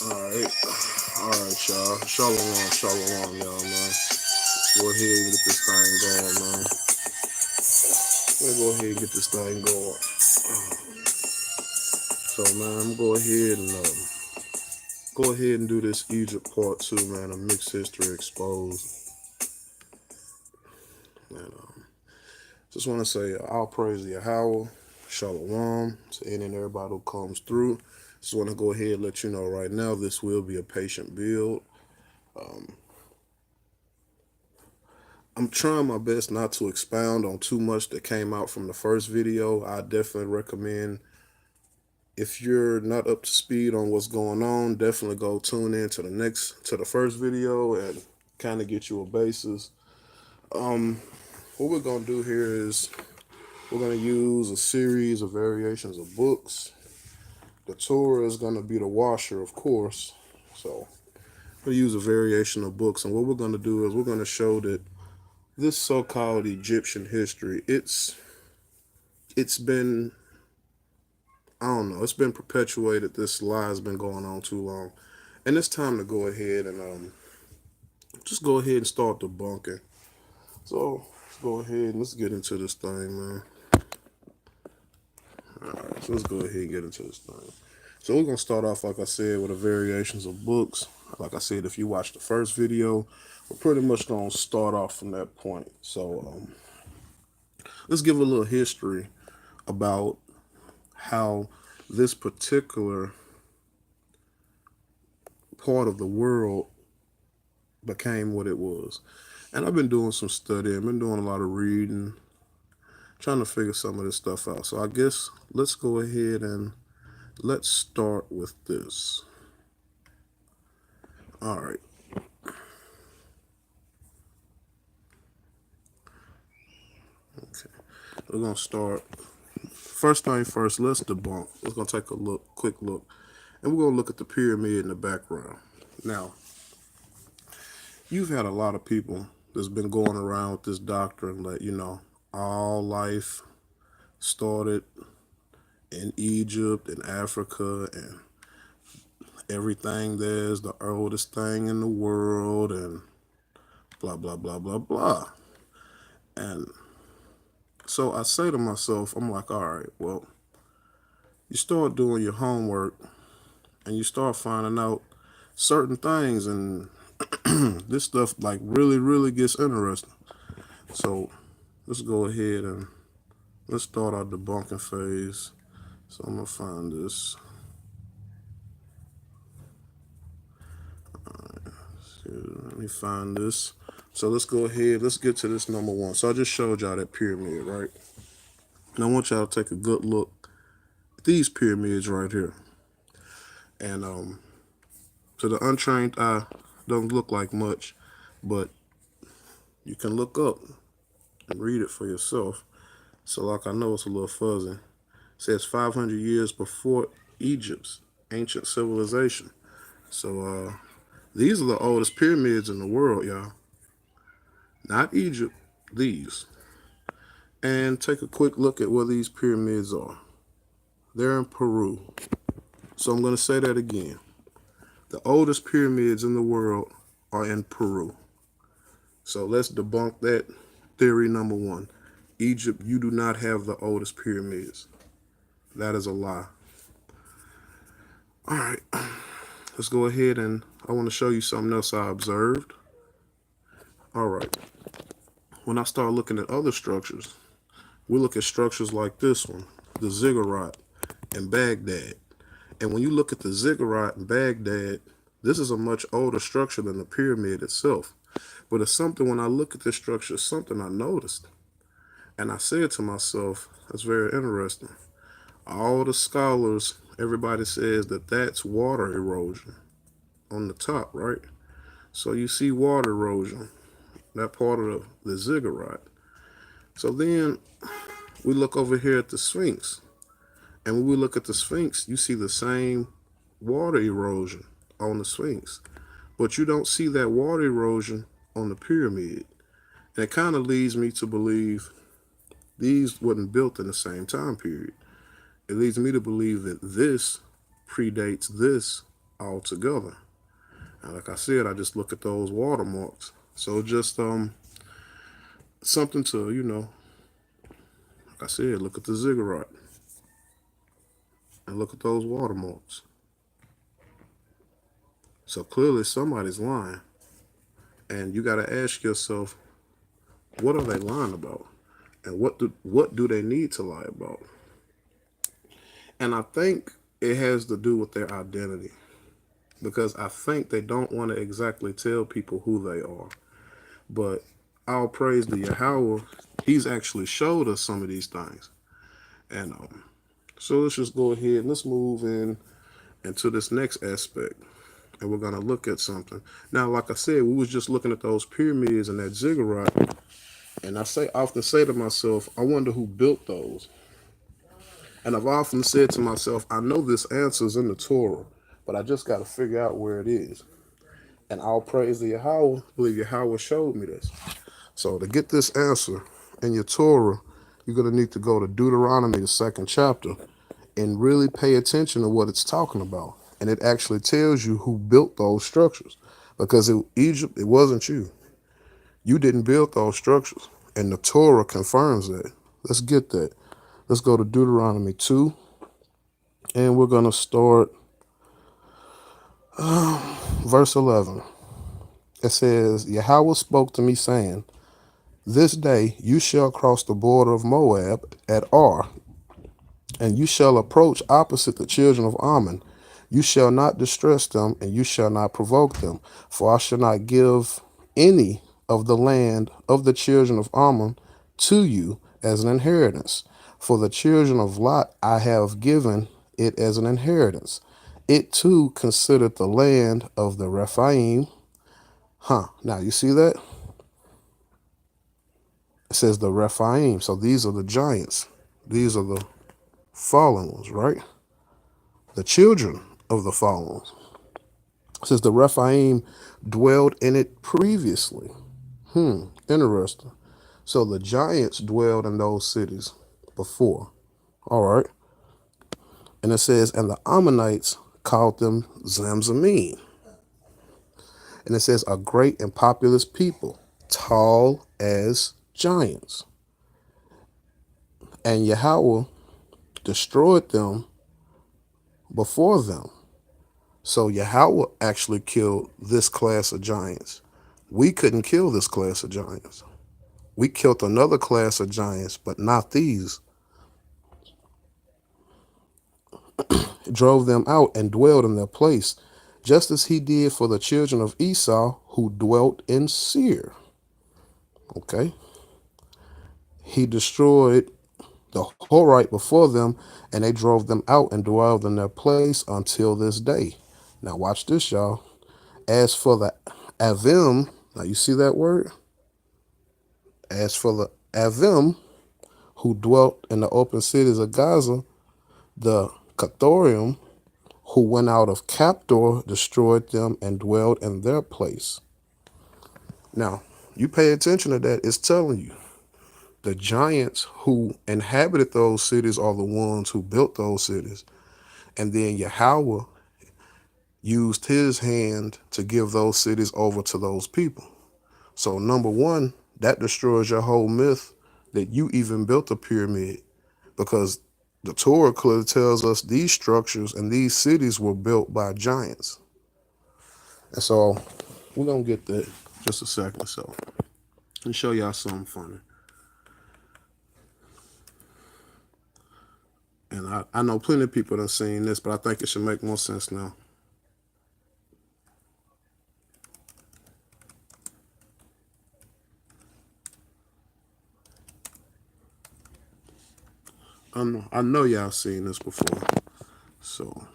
Alright. Alright, y'all. Shalom, shalom, y'all, man. Go ahead and get this thing going, man. Let's go ahead and get this thing going. So, man, I'm go ahead and do this Egypt part 2, man. A mixed history exposed. And just want to say, all praise to Yahweh, shalom to any and everybody who comes through. Just want to go ahead and let you know right now, this will be a patient build. I'm trying my best not to expound on too much that came out from the first video. I definitely recommend, if you're not up to speed on what's going on, definitely go tune in to the first video and kind of get you a basis. What we're gonna do here is we're gonna use a series of variations of books. The Torah is gonna be the washer, of course. So we'll use a variation of books, and what we're gonna do is we're gonna show that this so-called Egyptian history, it's been, I don't know, it's been perpetuated. This lie has been going on too long. And it's time to go ahead and just go ahead and start debunking. So let's go ahead and let's get into this thing, man. Alright, so let's go ahead and get into this thing. So we're gonna start off, like I said, with the variations of books. Like I said, if you watch the first video, we're pretty much gonna start off from that point. So let's give a little history about how this particular part of the world became what it was. And I've been doing some studying, I've been doing a lot of reading, trying to figure some of this stuff out. So I guess let's go ahead and let's start with this. All right. Okay. We're going to start. First thing first, let's debunk. We're going to take a quick look. And we're going to look at the pyramid in the background. Now, you've had a lot of people that's been going around with this doctrine that, all life started in Egypt and Africa, and everything there's the oldest thing in the world, and blah, blah, blah, blah, blah. And So I say to myself, I'm like, all right, well, you start doing your homework and you start finding out certain things, and this stuff like really, really gets interesting. So let's go ahead and let's start our debunking phase. So I'm gonna find this. Let me find this. So let's go ahead. Let's get to this number one. So I just showed y'all that pyramid, right? And I want y'all to take a good look at these pyramids right here. And to the untrained eye, don't look like much, but you can look up and read it for yourself. So like I know it's a little fuzzy. It says 500 years before Egypt's ancient civilization. So these are the oldest pyramids in the world, y'all. Not Egypt, these. And take a quick look at where these pyramids are. They're in Peru. So I'm going to say that again. The oldest pyramids in the world are in Peru. So let's debunk that theory number one. Egypt, you do not have the oldest pyramids. That is a lie. All right, let's go ahead and I want to show you something else I observed. All right, when I start looking at other structures, we look at structures like this one, the ziggurat in Baghdad. And when you look at the ziggurat in Baghdad, this is a much older structure than the pyramid itself. But it's something, when I look at this structure, it's something I noticed. And I said to myself, that's very interesting. All the scholars, everybody says that that's water erosion on the top, right? So you see water erosion, that part of the ziggurat. So then we look over here at the Sphinx. And when we look at the Sphinx, you see the same water erosion on the Sphinx. But you don't see that water erosion on the pyramid. And it kind of leads me to believe these wasn't built in the same time period. It leads me to believe that this predates this altogether. And like I said, I just look at those watermarks. So just something to, like I said, look at the ziggurat and look at those watermarks. So clearly somebody's lying. And you got to ask yourself, what are they lying about? And what do they need to lie about? And I think it has to do with their identity. Because I think they don't want to exactly tell people who they are. But all praise to Yahweh, he's actually showed us some of these things. And so let's just go ahead and let's move into this next aspect. And we're going to look at something. Now, like I said, we was just looking at those pyramids and that ziggurat. And I often say to myself, I wonder who built those. And I've often said to myself, I know this answer's in the Torah, but I just got to figure out where it is. And all praise to Yahweh, I believe Yahweh showed me this. So to get this answer in your Torah, you're going to need to go to Deuteronomy, the second chapter, and really pay attention to what it's talking about. And it actually tells you who built those structures. Because Egypt, it wasn't you. You didn't build those structures. And the Torah confirms that. Let's get that. Let's go to Deuteronomy 2. And we're going to start verse 11. It says, Yahweh spoke to me, saying, this day you shall cross the border of Moab at Ar, and you shall approach opposite the children of Ammon. You shall not distress them, and you shall not provoke them, for I shall not give any of the land of the children of Ammon to you as an inheritance. For the children of Lot I have given it as an inheritance. It too considered the land of the Rephaim. Now you see that? It says the Rephaim. So these are the giants. These are the fallen ones, right? The children of the fallen ones. It says the Rephaim dwelled in it previously. Interesting. So the giants dwelled in those cities before. All right. And it says, and the Ammonites called them Zamzamim. And it says, a great and populous people, tall as giants. And Yahweh destroyed them before them. So Yahweh actually killed this class of giants. We couldn't kill this class of giants. We killed another class of giants, but not these. Drove them out and dwelled in their place, just as he did for the children of Esau who dwelt in Seir. Okay? He destroyed the Horite before them, and they drove them out and dwelled in their place until this day. Now watch this, y'all. As for the Avim, now you see that word? As for the Avim, who dwelt in the open cities of Gaza, the Kathorim, who went out of Captor, destroyed them and dwelled in their place. Now, you pay attention to that, it's telling you the giants who inhabited those cities are the ones who built those cities. And then Yahweh used his hand to give those cities over to those people. So, number one, that destroys your whole myth that you even built a pyramid, because the Torah clearly tells us these structures and these cities were built by giants. And so we're going to get that just a second. So let me show y'all something funny. And I know plenty of people have seen this, but I think it should make more sense now. I know y'all seen this before. So,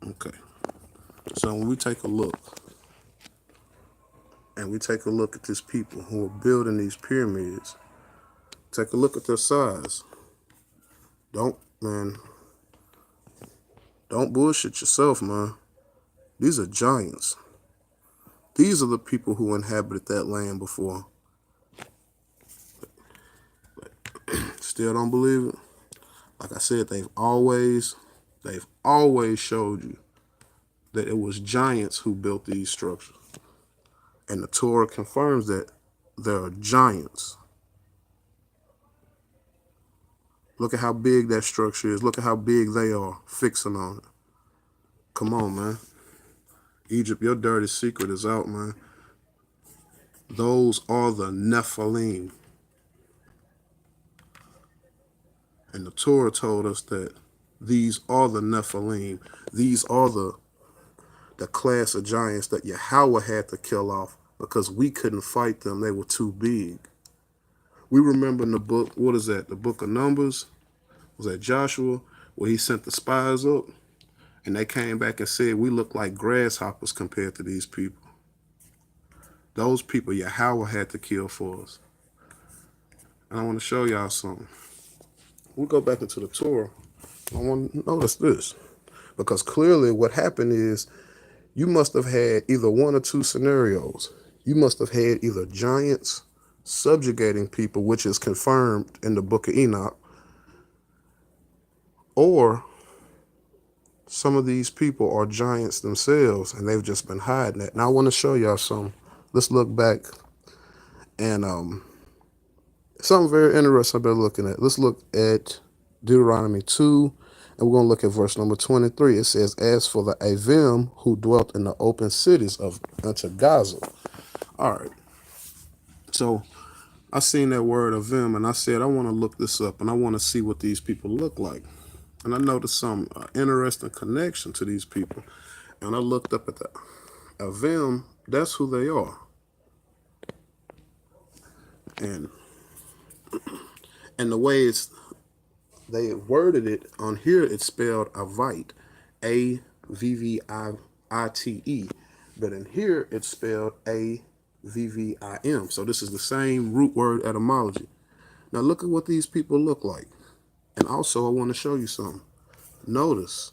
okay. So when we take a look, and we take a look at these people who are building these pyramids, take a look at their size. Man, don't bullshit yourself, man. These are giants. These are the people who inhabited that land before. Still don't believe it? Like I said, they've always showed you that it was giants who built these structures. And the Torah confirms that there are giants. Look at how big that structure is. Look at how big they are fixing on it. Come on, man. Egypt, your dirty secret is out, man. Those are the Nephilim. And the Torah told us that these are the Nephilim. These are the class of giants that Yahweh had to kill off because we couldn't fight them. They were too big. We remember in the book, what is that? The book of Numbers? Was that Joshua? Where he sent the spies up and they came back and said, we look like grasshoppers compared to these people. Those people Yahweh had to kill for us. And I want to show y'all something. We'll go back into the Torah. I want to notice this. Because clearly what happened is you must have had either one or two scenarios. You must have had either giants subjugating people, which is confirmed in the book of Enoch, or some of these people are giants themselves and they've just been hiding it. Now I want to show y'all some. Let's look back and something very interesting I've been looking at. Let's look at Deuteronomy 2, and we're going to look at verse number 23. It says, as for the Avim who dwelt in the open cities of unto Gaza. All right. So I seen that word Avim, and I said, I want to look this up, and I want to see what these people look like. And I noticed some interesting connection to these people. And I looked up at the Avim, that's who they are. And the way they worded it on here, it's spelled Avite, Avvivite, but in here it's spelled Avvim. So this is the same root word etymology. Now look at what these people look like. And also I want to show you something. Notice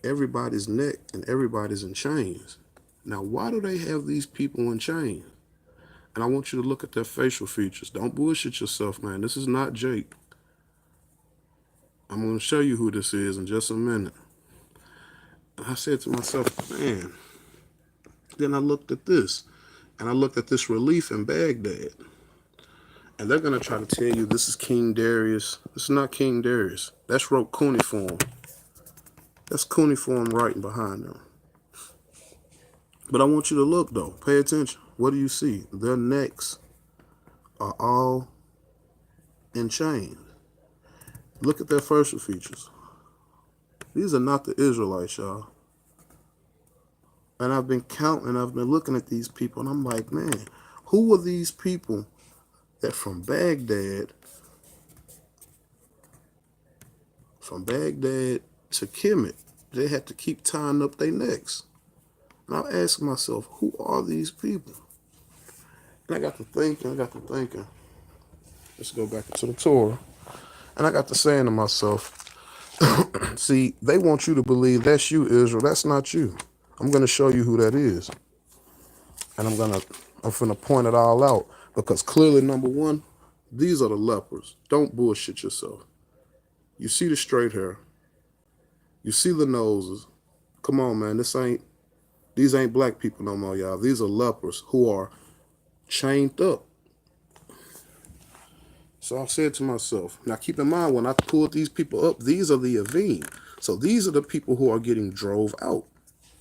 everybody's neck and everybody's in chains. Now why do they have these people in chains? And I want you to look at their facial features. Don't bullshit yourself, man. This is not Jake. I'm going to show you who this is in just a minute. I said to myself, man, then I looked at this. And I looked at this relief in Baghdad. And they're going to try to tell you this is King Darius. This is not King Darius. That's wrote cuneiform. That's cuneiform writing behind them. But I want you to look, though. Pay attention. What do you see? Their necks are all in chains. Look at their facial features. These are not the Israelites, y'all. And I've been counting, I've been looking at these people, and I'm like, man, who are these people that from Baghdad to Kemet, they had to keep tying up their necks? And I asked myself, who are these people? And I got to thinking. Let's go back into the Torah. And I got to saying to myself, see, they want you to believe that's you, Israel. That's not you. I'm going to show you who that is. And I'm finna point it all out. Because clearly, number one, these are the lepers. Don't bullshit yourself. You see the straight hair. You see the noses. Come on, man. These ain't black people no more, y'all. These are lepers who are chained up. So I said to myself, now keep in mind, when I pulled these people up, these are the Avim. So these are the people who are getting drove out.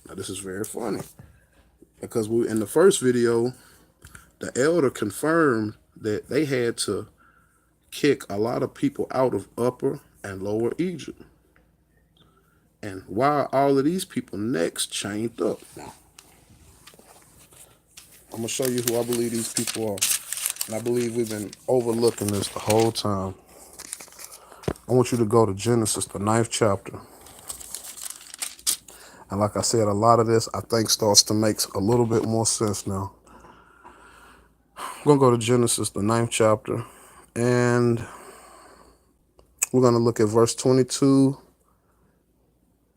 Now this is very funny. Because in the first video, the elder confirmed that they had to kick a lot of people out of Upper and Lower Egypt. And why are all of these people necks chained up? Now, I'm going to show you who I believe these people are. And I believe we've been overlooking this the whole time. I want you to go to Genesis, the 9th chapter. And like I said, a lot of this, I think, starts to make a little bit more sense now. I'm going to go to Genesis, the 9th chapter. And we're going to look at verse 22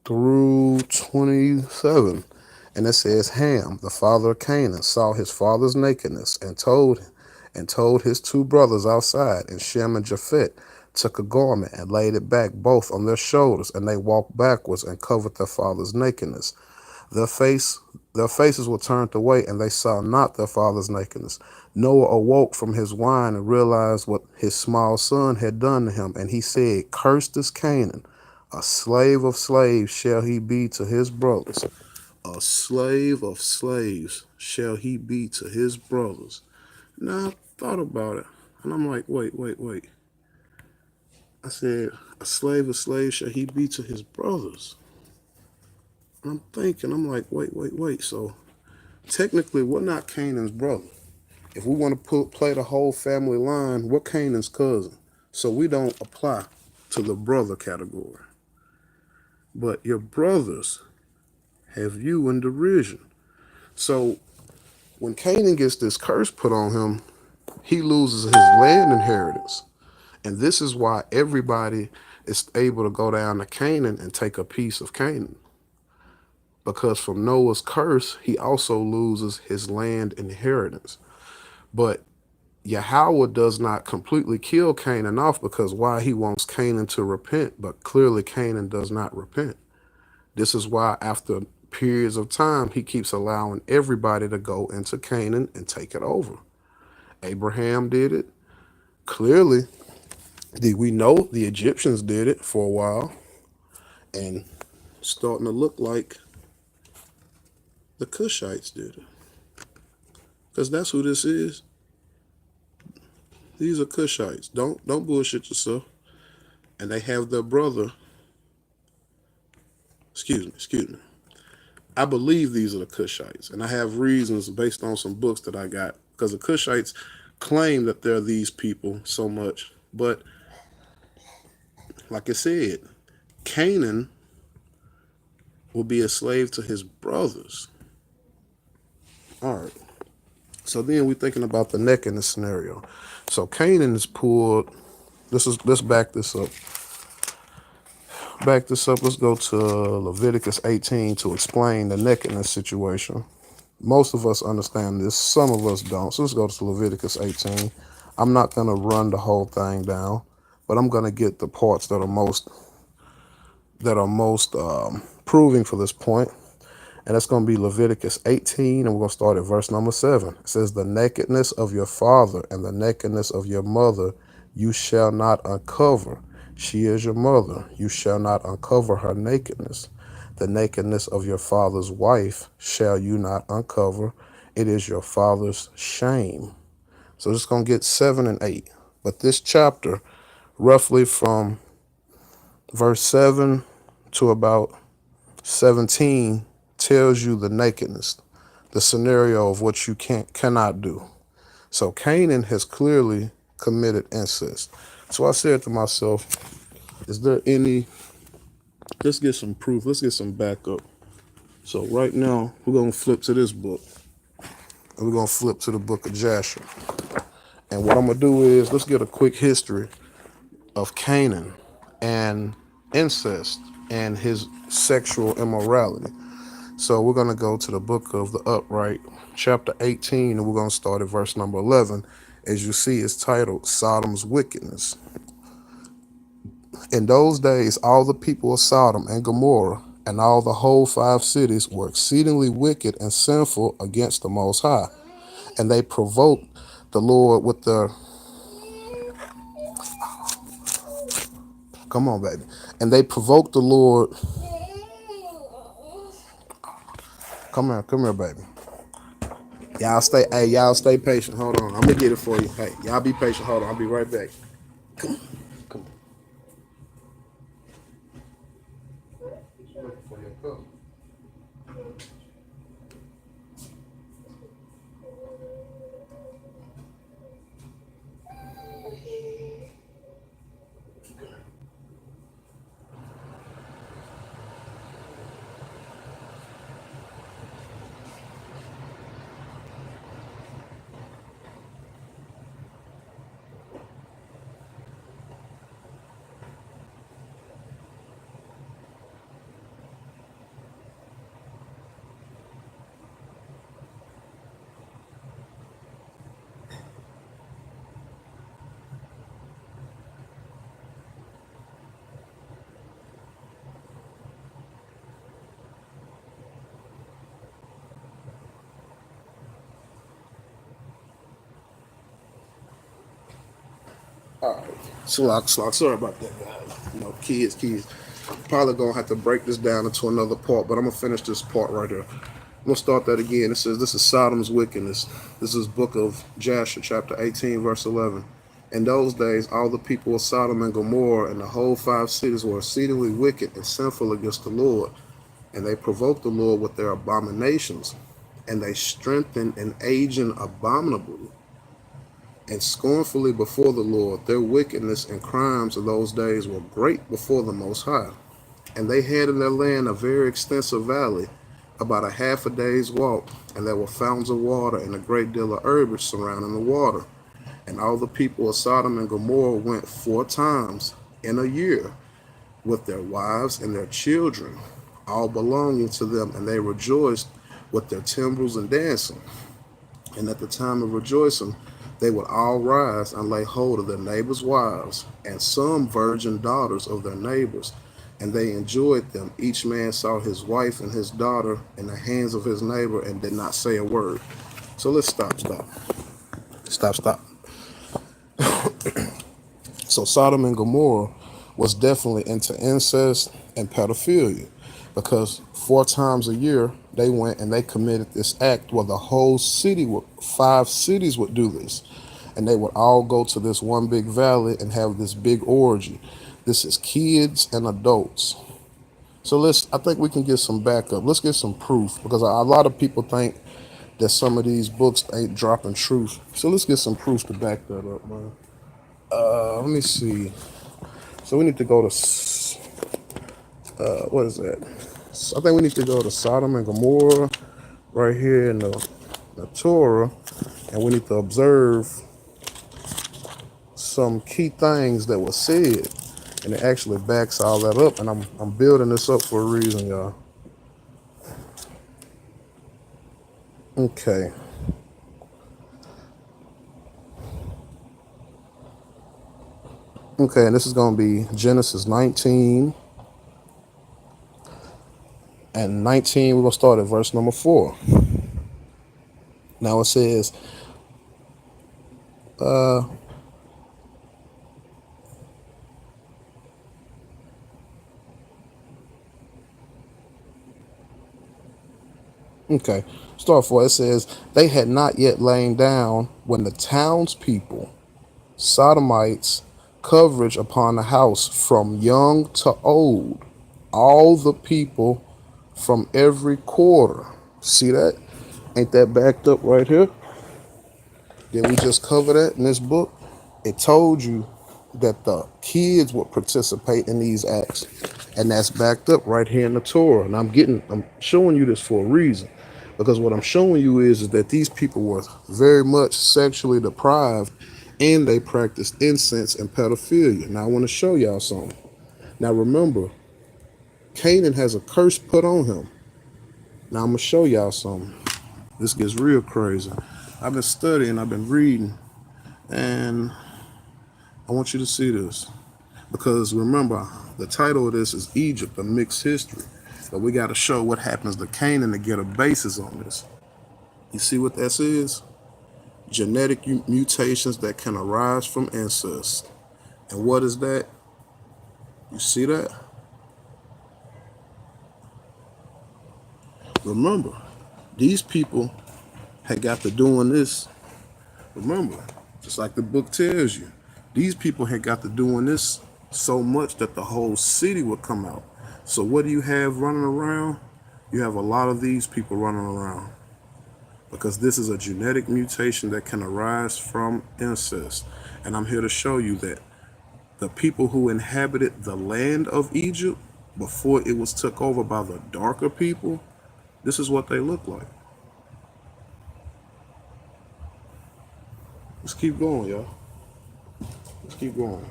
through 27. And it says, Ham, the father of Canaan, saw his father's nakedness and told his two brothers outside. And Shem and Japheth took a garment and laid it back both on their shoulders, and they walked backwards and covered their father's nakedness. Their faces were turned away, and they saw not their father's nakedness. Noah awoke from his wine and realized what his small son had done to him, and he said, Cursed is Canaan, a slave of slaves shall he be to his brothers. A slave of slaves shall he be to his brothers. Now I thought about it, and I'm like, wait. I said, a slave of slaves shall he be to his brothers. And I'm thinking, I'm like, wait. So technically, we're not Canaan's brother. If we want to play the whole family line, we're Canaan's cousin. So we don't apply to the brother category. But your brothers have you in derision. So when Canaan gets this curse put on him, he loses his land inheritance. And this is why everybody is able to go down to Canaan and take a piece of Canaan. Because from Noah's curse, he also loses his land inheritance. But Yahweh does not completely kill Canaan off, because why? He wants Canaan to repent, but clearly Canaan does not repent. This is why after periods of time, he keeps allowing everybody to go into Canaan and take it over. Abraham did it. Clearly, we know the Egyptians did it for a while, and starting to look like the Cushites did it. Because that's who this is. These are Cushites. Don't bullshit yourself. And they have their brother. Excuse me. I believe these are the Cushites. And I have reasons based on some books that I got. Because the Cushites claim that they're these people so much. But like I said, Canaan will be a slave to his brothers. All right. So then we're thinking about the neck in this scenario. So Canaan is pulled. Let's back this up. Let's go to Leviticus 18 to explain the neck in this situation. Most of us understand this. Some of us don't. So let's go to Leviticus 18. I'm not going to run the whole thing down, but I'm going to get the parts that are most proving for this point. And that's going to be Leviticus 18, and we're going to start at verse number 7. It says, "The nakedness of your father and the nakedness of your mother you shall not uncover. She is your mother. You shall not uncover her nakedness. The nakedness of your father's wife shall you not uncover. It is your father's shame." So it's going to get 7 and 8. But this chapter, roughly from verse 7 to about 17, tells you the nakedness, the scenario of what you cannot do. So Canaan has clearly committed incest. So I said to myself, is there any, let's get some proof, let's get some backup. So right now, we're going to flip to this book. And we're going to flip to the book of Jasher. And what I'm going to do is, let's get a quick history of Canaan and incest and his sexual immorality. So we're going to go to the book of the Upright, chapter 18, and we're going to start at verse number 11. As you see, it's titled Sodom's Wickedness. "In those days, all the people of Sodom and Gomorrah and all the whole 5 cities were exceedingly wicked and sinful against the Most High. And they provoked the Lord with their, come on, baby. And they provoked the Lord, come here, baby. Y'all stay patient. Hold on. I'm going to get it for you. Hey, y'all be patient. Hold on. I'll be right back. Come on. Come on. For your cup. All right. Slack. Sorry about that, guys. Kids. Probably gonna have to break this down into another part, but I'm gonna finish this part right here. I'm gonna start that again. It says, "This is Sodom's wickedness." This is book of Jasher, chapter 18, verse 11. "In those days, all the people of Sodom and Gomorrah and the whole 5 cities were exceedingly wicked and sinful against the Lord. And they provoked the Lord with their abominations. And they strengthened an aging abominably and scornfully before the Lord. Their wickedness and crimes of those days were great before the Most High. And they had in their land a very extensive valley, about a half a day's walk, and there were fountains of water and a great deal of herbage surrounding the water. And all the people of Sodom and Gomorrah went 4 times in a year with their wives and their children, all belonging to them, and they rejoiced with their timbrels and dancing. And at the time of rejoicing, they would all rise and lay hold of their neighbors' wives, and some virgin daughters of their neighbors, and they enjoyed them. Each man saw his wife and his daughter in the hands of his neighbor, and did not say a word." So let's stop. So Sodom and Gomorrah was definitely into incest and pedophilia, because 4 times a year they went and they committed this act where the whole city, 5 cities would do this. And they would all go to this one big valley and have this big orgy. This is kids and adults. So I think we can get some backup. Let's get some proof, because a lot of people think that some of these books ain't dropping truth. So let's get some proof to back that up, man. Let me see. So we need to go to, what is that? So I think we need to go to Sodom and Gomorrah right here in the Torah, and we need to observe some key things that were said, and it actually backs all that up. And I'm building this up for a reason, y'all. Okay. And this is going to be Genesis 19, And 19, we're going to start at verse number 4. Now it says, okay, start 4. It says, they had not yet lain down when the townspeople, sodomites, coverage upon the house from young to old, all the people from every quarter. See that? Ain't that backed up right here? Did we just cover that in this book? It told you that the kids would participate in these acts, and that's backed up right here in the Torah. And I'm showing you this for a reason, because what I'm showing you is that these people were very much sexually deprived, and they practiced incense and pedophilia. Now I want to show y'all something. Now remember, Canaan has a curse put on him. Now I'm gonna show y'all something. This gets real crazy. I've been studying, I've been reading, and I want you to see this. Because remember, the title of this is Egypt, a mixed history. But we got to show what happens to Canaan to get a basis on this. You see what this is? Genetic mutations that can arise from incest. And what is that? You see that? Remember, these people had got to doing this. Remember, just like the book tells you, these people had got to doing this so much that the whole city would come out. So what do you have running around? You have a lot of these people running around, because this is a genetic mutation that can arise from incest. And I'm here to show you that the people who inhabited the land of Egypt before it was took over by the darker people, this is what they look like. Let's keep going, y'all. Let's keep going.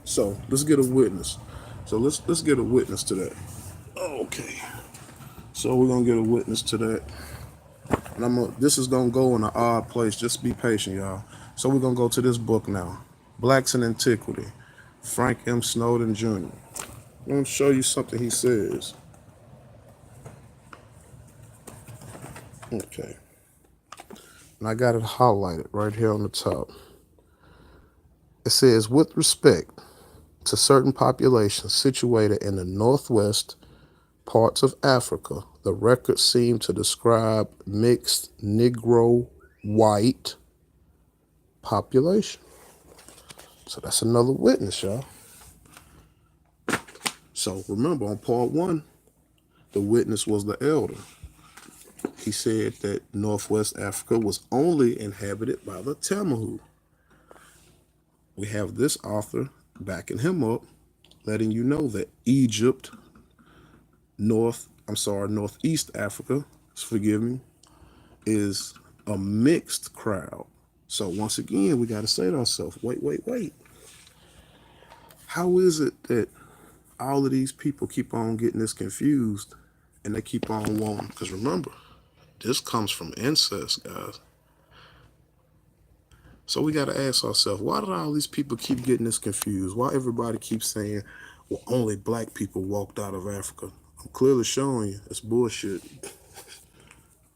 So let's get a witness. So let's get a witness to that. Okay. So we're gonna get a witness to that. And this is gonna go in an odd place. Just be patient, y'all. So we're gonna go to this book now. Blacks in Antiquity. Frank M. Snowden Jr. I'm gonna show you something he says. Okay. And I got it highlighted right here on the top. It says, with respect to certain populations situated in the northwest parts of Africa, the records seem to describe mixed Negro white population. So that's another witness, y'all. So remember, on part 1, the witness was the elder. He said that Northwest Africa was only inhabited by the Tamahu. We have this author backing him up, letting you know that Egypt, Northeast Africa, forgive me, is a mixed crowd. So once again, we got to say to ourselves, wait. How is it that all of these people keep on getting this confused and they keep on wanting? Because remember, this comes from incest, guys. So we got to ask ourselves, why did all these people keep getting this confused? Why everybody keeps saying, well, only black people walked out of Africa? I'm clearly showing you it's bullshit.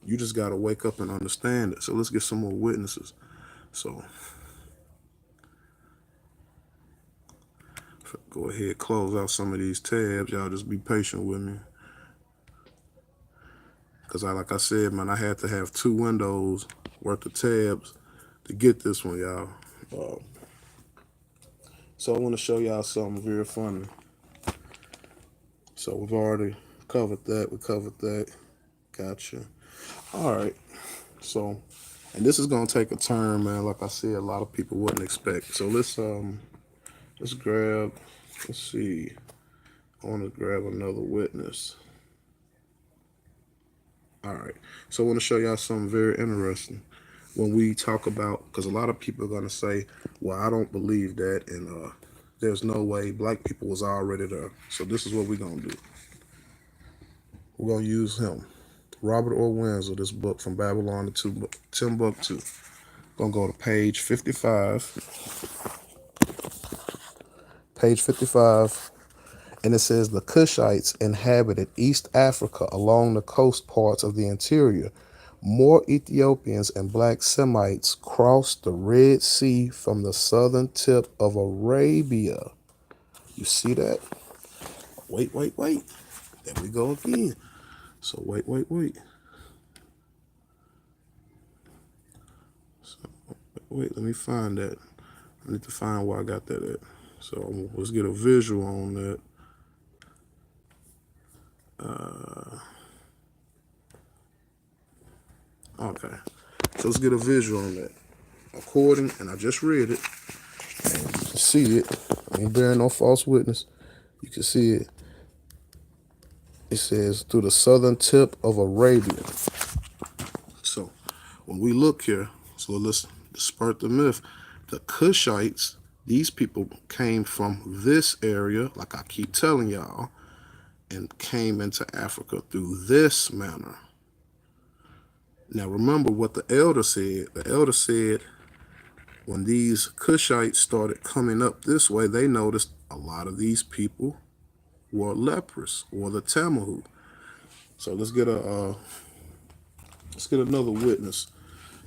You just got to wake up and understand it. So let's get some more witnesses. So go ahead, close out some of these tabs. Y'all just be patient with me. Because like I said, man, I had to have 2 windows worth of tabs to get this one, y'all. So I want to show y'all something very funny. So we've already covered that. We covered that. Gotcha. All right. So, and this is gonna take a turn, man. Like I said, a lot of people wouldn't expect. So let's grab. Let's see. I want to grab another witness. All right. So I want to show y'all something very interesting. When we talk about, because a lot of people are gonna say, "Well, I don't believe that," and there's no way black people was already there. So this is what we're gonna do. We're gonna use him, Robert Orr Winslow, this book From Babylon to Timbuktu. Gonna go to page 55. Page 55. And it says the Cushites inhabited East Africa along the coast parts of the interior. More Ethiopians and black Semites crossed the Red Sea from the southern tip of Arabia. You see that? Wait. There we go again. So wait. So, wait, let me find that. I need to find where I got that at. So let's get a visual on that. Okay. So let's get a visual on that. According, and I just read it, and you can see it. I ain't bearing no false witness. You can see it. It says through the southern tip of Arabia. So when we look here, so let's disperse the myth. The Cushites, these people came from this area, like I keep telling y'all, and came into Africa through this manner. Now remember what the elder said. The elder said when these Cushites started coming up this way, they noticed a lot of these people were leprous or the Tamahu. So let's get another witness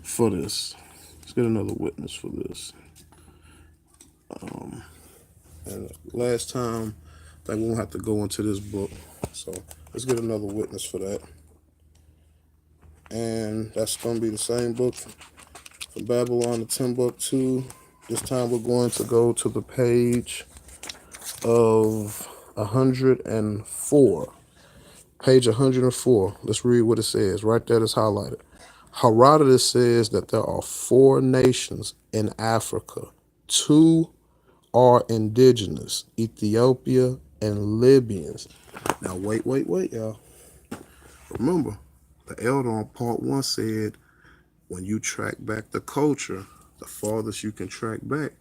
for this. Let's get another witness for this. And last time, I think we won't have to go into this book. So let's get another witness for that. And that's going to be the same book from Babylon to Pt.2. This time we're going to go to the page of 104. Page 104. Let's read what it says. Right there, it's highlighted. Herodotus says that there are 4 nations in Africa. 2 are indigenous, Ethiopia and Libyans. Now, wait, y'all. Remember, the elder on part 1 said when you track back the culture, the farthest you can track back,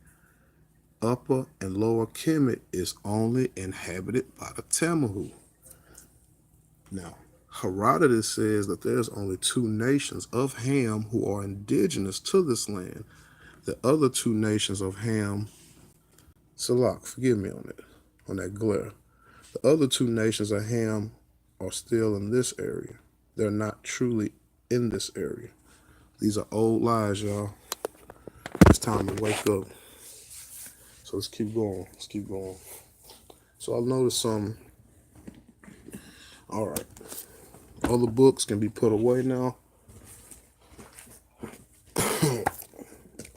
Upper and Lower Kemet is only inhabited by the Tamahu. Now, Herodotus says that there's only 2 nations of Ham who are indigenous to this land. The other 2 nations of Ham, Salak, forgive me on that glare. The other 2 nations of Ham are still in this area. They're not truly in this area. These are old lies, y'all. It's time to wake up. So let's keep going. So I'll notice some. All right. Other books can be put away now.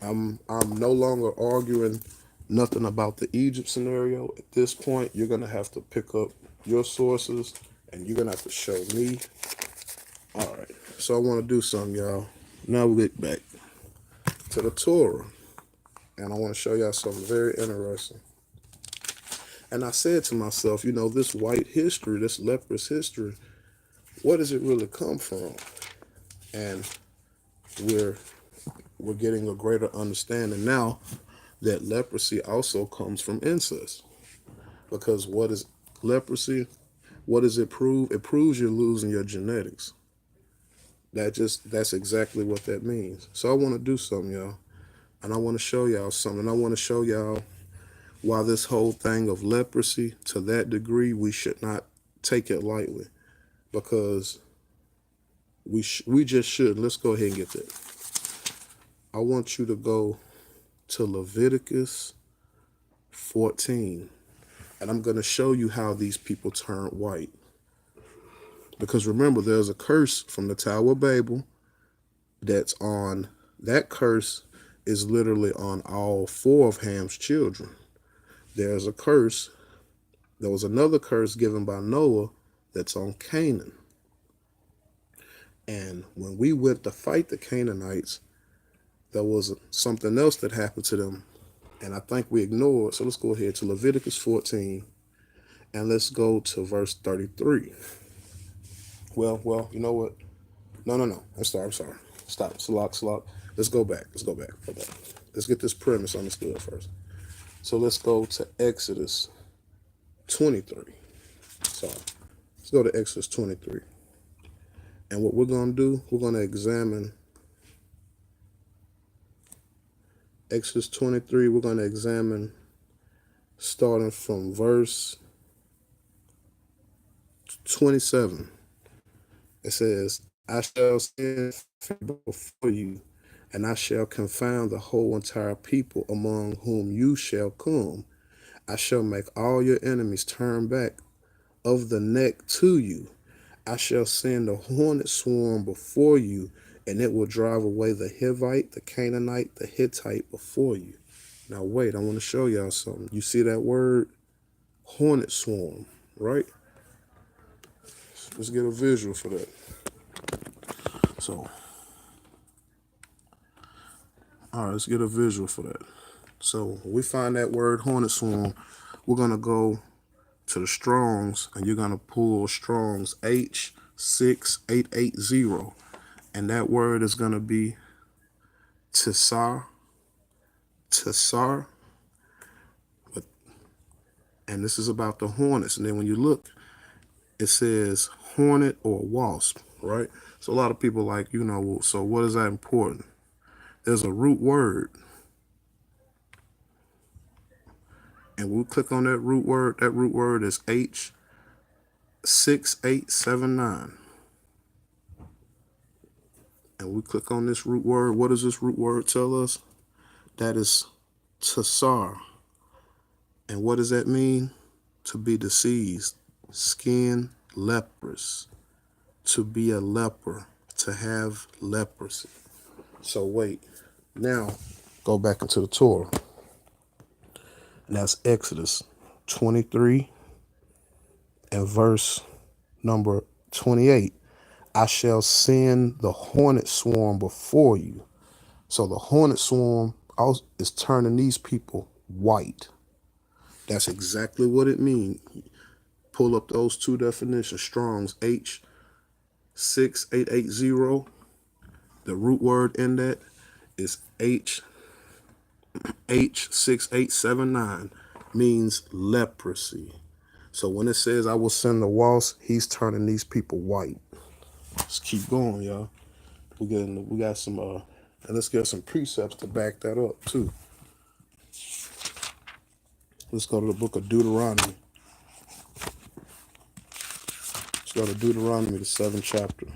I'm no longer arguing nothing about the Egypt scenario. At this point, you're gonna have to pick up your sources and you're gonna have to show me. All right. So I want to do something, y'all. Now we get back to the Torah. And I want to show y'all something very interesting. And I said to myself, this white history, this leprous history, where does it really come from? And we're getting a greater understanding now that leprosy also comes from incest. Because what is leprosy? What does it prove? It proves you're losing your genetics. That's exactly what that means. So I want to do something, y'all. And I want to show y'all something. I want to show y'all why this whole thing of leprosy, to that degree, we should not take it lightly. Because we just should. Let's go ahead and get that. I want you to go to Leviticus 14. And I'm going to show you how these people turned white. Because remember, there's a curse from the Tower of Babel that's on, that curse is literally on all 4 of Ham's children. There's a curse, there was another curse given by Noah that's on Canaan. And when we went to fight the Canaanites, there was something else that happened to them. And I think we ignored. So let's go ahead to Leviticus 14 and let's go to verse 33. Well, you know what? No. I'm sorry. Stop. Salak. Let's go back. Let's get this premise understood first. So let's go to Exodus 23. Sorry. Let's go to Exodus 23. And what we're going to do, we're going to examine Exodus 23. We're going to examine starting from verse 27. It says, I shall send before you, and I shall confound the whole entire people among whom you shall come. I shall make all your enemies turn back of the neck to you. I shall send a hornet swarm before you, and it will drive away the Hivite, the Canaanite, the Hittite before you. Now, wait, I want to show y'all something. You see that word? Hornet swarm, right? Let's get a visual for that. So, all right, let's get a visual for that. So, when we find that word hornet swarm, we're going to go to the Strongs, and you're going to pull Strongs H6880. And that word is going to be Tsar, Tsar. And this is about the hornets. And then when you look, it says hornet or wasp, right? So a lot of people like, so what is that important? There's a root word. And we'll click on that root word. That root word is H6879. And we click on this root word. What does this root word tell us? That is Tsar. And what does that mean? To be diseased, skin leprous, to be a leper, to have leprosy. So wait, now go back into the Torah. And that's Exodus 23 and verse number 28. I shall send the hornet swarm before you. So the hornet swarm is turning these people white. That's exactly what it means. Pull up those two definitions. Strong's H6880. The root word in that is H6879, means leprosy. So when it says I will send the wasp, he's turning these people white. Let's keep going, y'all. We got some and let's get some precepts to back that up too. Let's go to the book of Deuteronomy. Let's go to Deuteronomy, the 7th chapter.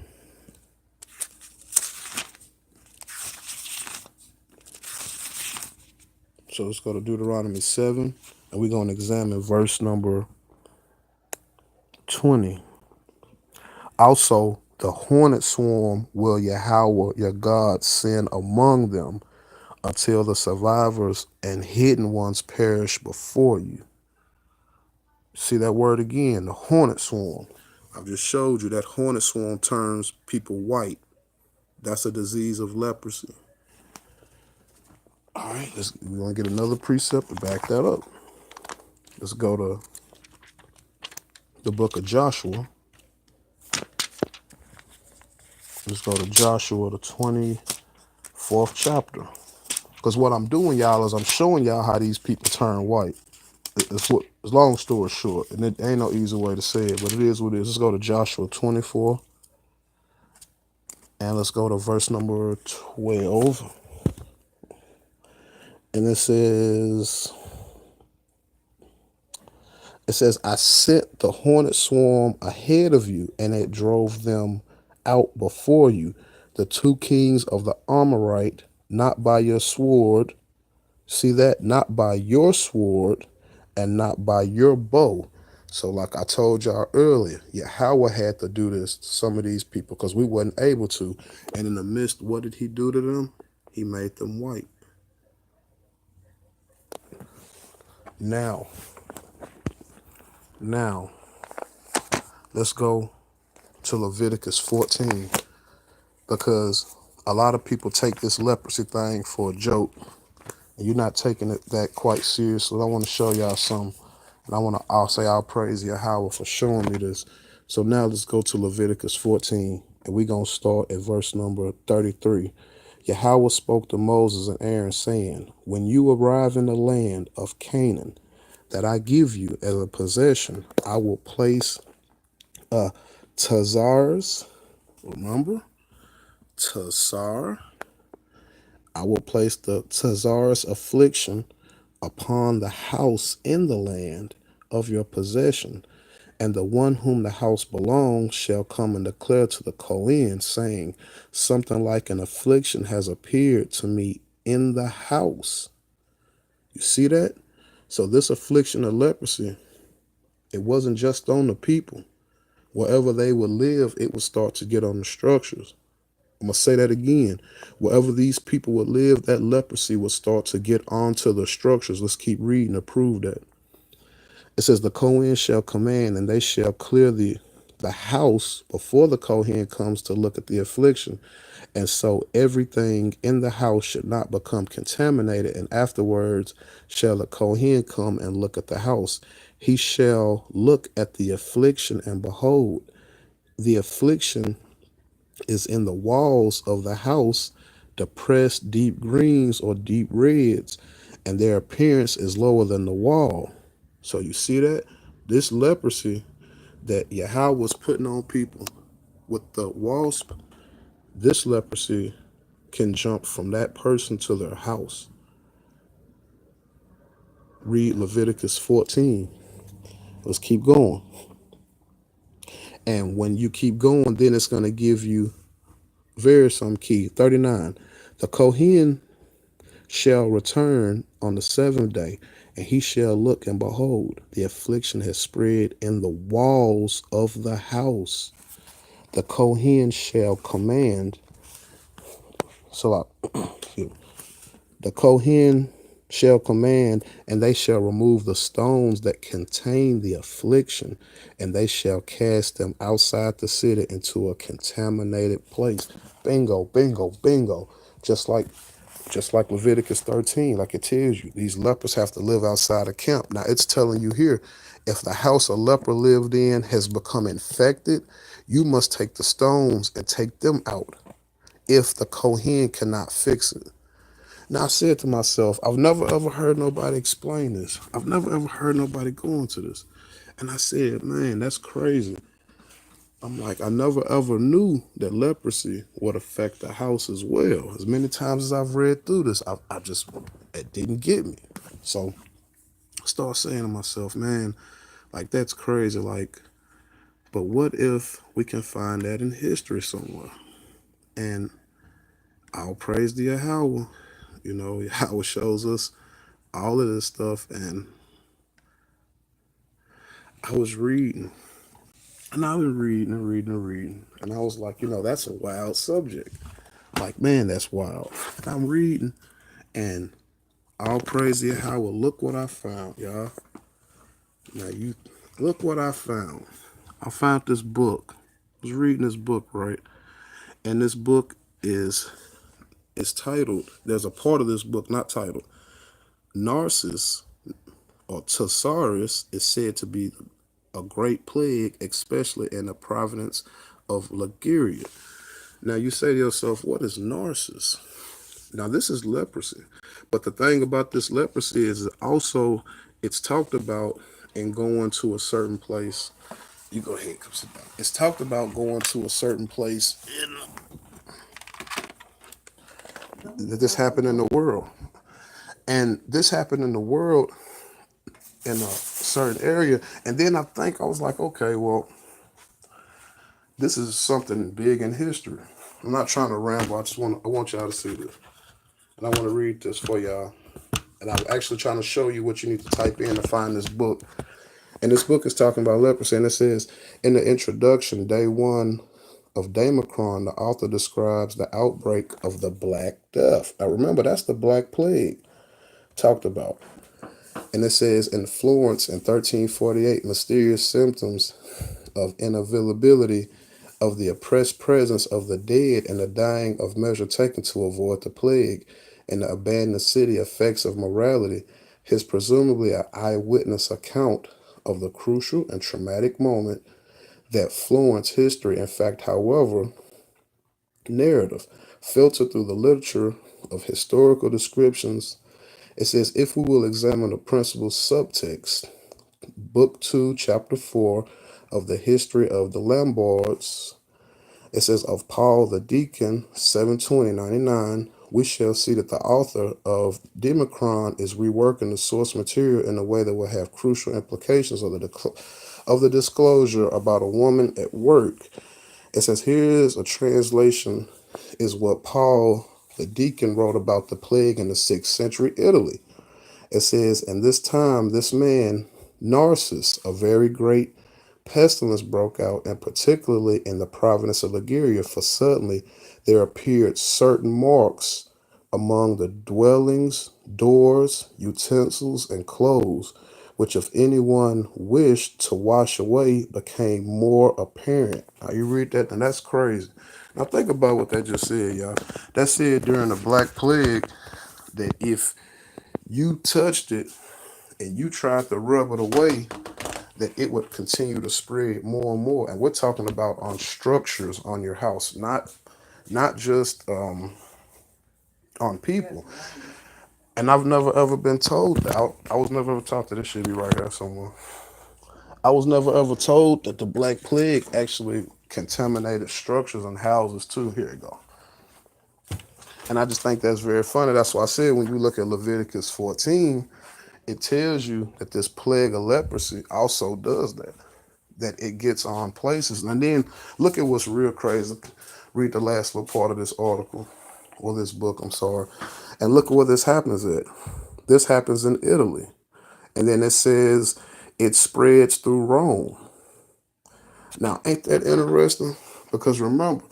So let's go to Deuteronomy 7, and we're going to examine verse number 20. Also, the hornet swarm will Yahweh your God send among them until the survivors and hidden ones perish before you. See that word again, the hornet swarm. I've just showed you that hornet swarm turns people white. That's a disease of leprosy. All right, we're going to get another precept to back that up. Let's go to the book of Joshua. Let's go to Joshua, the 24th chapter. Because what I'm doing, y'all, is I'm showing y'all how these people turn white. It's long story short, and it ain't no easy way to say it, but it is what it is. Let's go to Joshua 24, and let's go to verse number 12. And it says, I sent the hornet swarm ahead of you, and it drove them out before you, the two kings of the Amorite, not by your sword. See that? Not by your sword and not by your bow. So like I told y'all earlier, Yahweh had to do this to some of these people because we wasn't able to. And in the midst, what did he do to them? He made them white. Now, let's go to Leviticus 14, because a lot of people take this leprosy thing for a joke, and you're not taking it that quite seriously. I want to show y'all something, and I'll say I'll praise Yahweh for showing me this. So now let's go to Leviticus 14, and we're going to start at verse number 33. Yahweh spoke to Moses and Aaron, saying, when you arrive in the land of Canaan that I give you as a possession, I will place Tazars, remember? Tazar. I will place the Tazar's affliction upon the house in the land of your possession, And the one whom the house belongs shall come and declare to the Kohen, saying, something like an affliction has appeared to me in the house. You see that? So this affliction of leprosy, it wasn't just on the people. Wherever they would live, it would start to get on the structures. I'm going to say that again. Wherever these people would live, that leprosy would start to get onto the structures. Let's keep reading to prove that. It says, the Kohen shall command, and they shall clear the house before the Kohen comes to look at the affliction. And so everything in the house should not become contaminated. And afterwards shall the Kohen come and look at the house. He shall look at the affliction, and behold, the affliction is in the walls of the house, depressed deep greens or deep reds, and their appearance is lower than the wall. So you see that? This leprosy that Yahweh was putting on people with the walls, this leprosy can jump from that person to their house. Read Leviticus 14. Let's keep going. And when you keep going, then it's going to give you some key. 39. The Kohen shall return on the seventh day, and he shall look, and behold, the affliction has spread in the walls of the house. The Kohen shall command. So the Kohen shall command, and they shall remove the stones that contain the affliction, and they shall cast them outside the city into a contaminated place. Bingo, bingo, bingo. Just like Leviticus 13, like it tells you, these lepers have to live outside a camp. Now it's telling you here, if the house a leper lived in has become infected, you must take the stones and take them out if the Kohen cannot fix it. Now I said to myself, I've never ever heard nobody explain this. I've never ever heard nobody go into this. And I said, man, that's crazy. I'm like, I never ever knew that leprosy would affect the house as well. As many times as I've read through this, it didn't get me. So I start saying to myself, man, like that's crazy. Like, but what if we can find that in history somewhere? And I'll praise the Yahweh. You know, Yahweh shows us all of this stuff. And I was reading, and I was reading and reading and reading. And I was like, that's a wild subject. Like, man, that's wild. And I'm reading, and all praise the Yahweh. Look what I found, y'all. Now, you look what I found. I found this book. I was reading this book, right? And this book is titled, there's a part of this book not titled, Narcissus or Thesaurus is said to be a great plague, especially in the province of Liguria. Now you say to yourself, what is Narcissus? Now this is leprosy. But the thing about this leprosy is also it's talked about in going to a certain place. You go ahead, come sit down. It's talked about going to a certain place that this happened in the world. And this happened in the world in a certain area. And then I was like, okay, well, this is something big in history. I'm not trying to ramble. I want y'all to see this. And I want to read this for y'all. And I'm actually trying to show you what you need to type in to find this book. And this book is talking about leprosy. And it says, in the introduction, day 1 of Damocron, the author describes the outbreak of the Black Death. Now remember, that's the Black Plague talked about. And it says, in Florence in 1348, mysterious symptoms of inavailability of the oppressed presence of the dead and the dying of measure taken to avoid the plague, and the abandoned city effects of morality, is presumably an eyewitness account of the crucial and traumatic moment that Florence history, in fact, however, narrative, filtered through the literature of historical descriptions. It says, if we will examine the principal subtext, Book 2, Chapter 4 of the History of the Lombards, it says, of Paul the Deacon, 720-99, we shall see that the author of Democron is reworking the source material in a way that will have crucial implications of of the disclosure about a woman at work. It says, here's a translation, is what Paul the deacon wrote about the plague in the 6th century Italy. It says, and this time this man, Narcissus, a very great pestilence broke out, and particularly in the province of Liguria, for suddenly there appeared certain marks among the dwellings, doors, utensils, and clothes, which if anyone wished to wash away became more apparent. Now you read that, and that's crazy. Now think about what that just said, y'all. That said during the Black Plague that if you touched it and you tried to rub it away, that it would continue to spread more and more. And we're talking about on structures on your house, not just on people. And I've never ever been told that. I was never ever taught that. This should be right here somewhere. I was never ever told that the Black Plague actually contaminated structures and houses too. Here you go. And I just think that's very funny. That's why I said when you look at Leviticus 14, it tells you that this plague of leprosy also does that. That it gets on places. And then look at what's real crazy. Read the last little part of this article, or this book, I'm sorry. And look at where this happens at. This happens in Italy. And then it says it spreads through Rome. Now, ain't that interesting? Because remember,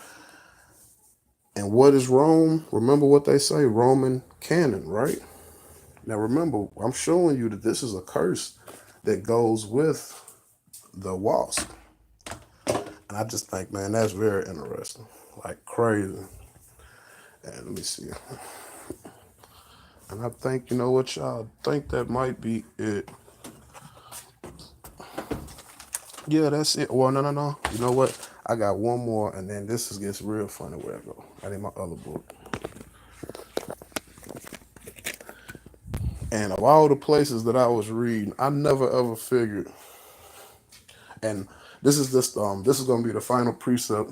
and what is Rome? Remember what they say, Roman canon, right? Now remember, I'm showing you that this is a curse that goes with the wasp. And I just think, man, that's very interesting. Like crazy. And let me see. And I think, you know what, y'all? I think that might be it. Yeah, that's it. Well, no, no, no. You know what? I got one more, and then gets real funny where I go. I need my other book. And of all the places that I was reading, I never ever figured. And this is gonna be the final precept.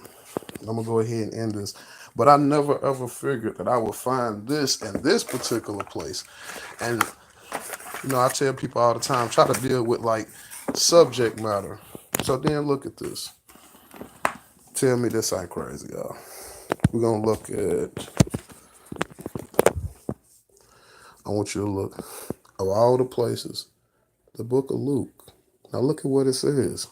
I'm gonna go ahead and end this. But I never ever figured that I would find this in this particular place. And I tell people all the time, try to deal with like subject matter. So then look at this. Tell me this ain't crazy, y'all. We're gonna look at. I want you to look of all the places, the book of Luke. Now look at what it says.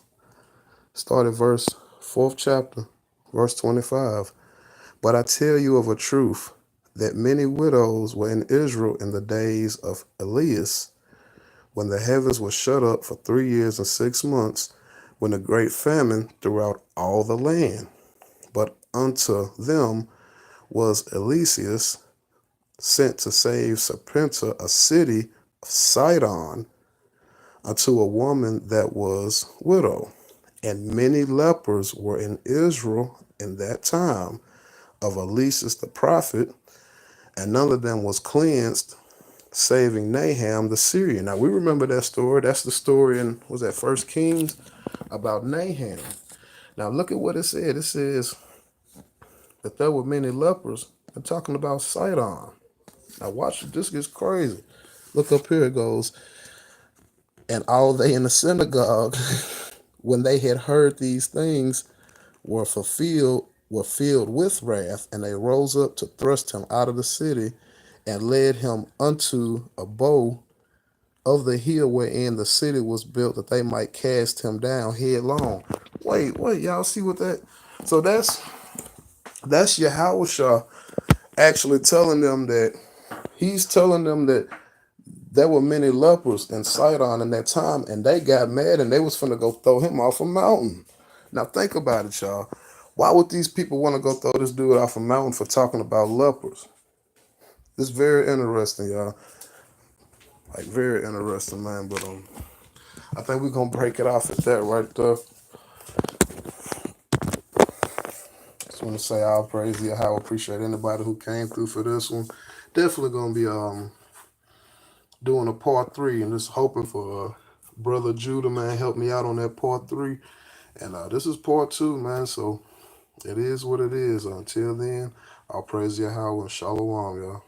Start at verse 4th chapter, verse 25. But I tell you of a truth that many widows were in Israel in the days of Elias, when the heavens were shut up for 3 years and 6 months, when a great famine throughout all the land. But unto them was Eliseus sent to save Serpenta, a city of Sidon, unto a woman that was widow. And many lepers were in Israel in that time of Eliseus the prophet, and none of them was cleansed, saving Naham the Syrian. Now we remember that story. That's the story in, was that First Kings, about Naham. Now look at what it said. It says that there were many lepers. I'm talking about Sidon. Now watch it. This gets crazy. Look up here. It goes, and all they in the synagogue, when they had heard these things, were filled with wrath, and they rose up to thrust him out of the city, and led him unto a bow of the hill wherein the city was built, that they might cast him down headlong. Wait, y'all see what that? So that's Yahweh actually telling them that he's telling them that there were many lepers in Sidon in that time, and they got mad and they was finna go throw him off a mountain. Now think about it, y'all. Why would these people want to go throw this dude off a mountain for talking about lepers? It's very interesting, y'all. Like very interesting, man. But I think we're gonna break it off at that right there. Just want to say I'll praise you. How appreciate anybody who came through for this one. Definitely gonna be doing a part 3, and just hoping for brother Judah, man, help me out on that part 3. And this is part 2, man. So it is what it is. Until then, I'll praise Yahweh and Shalom, y'all.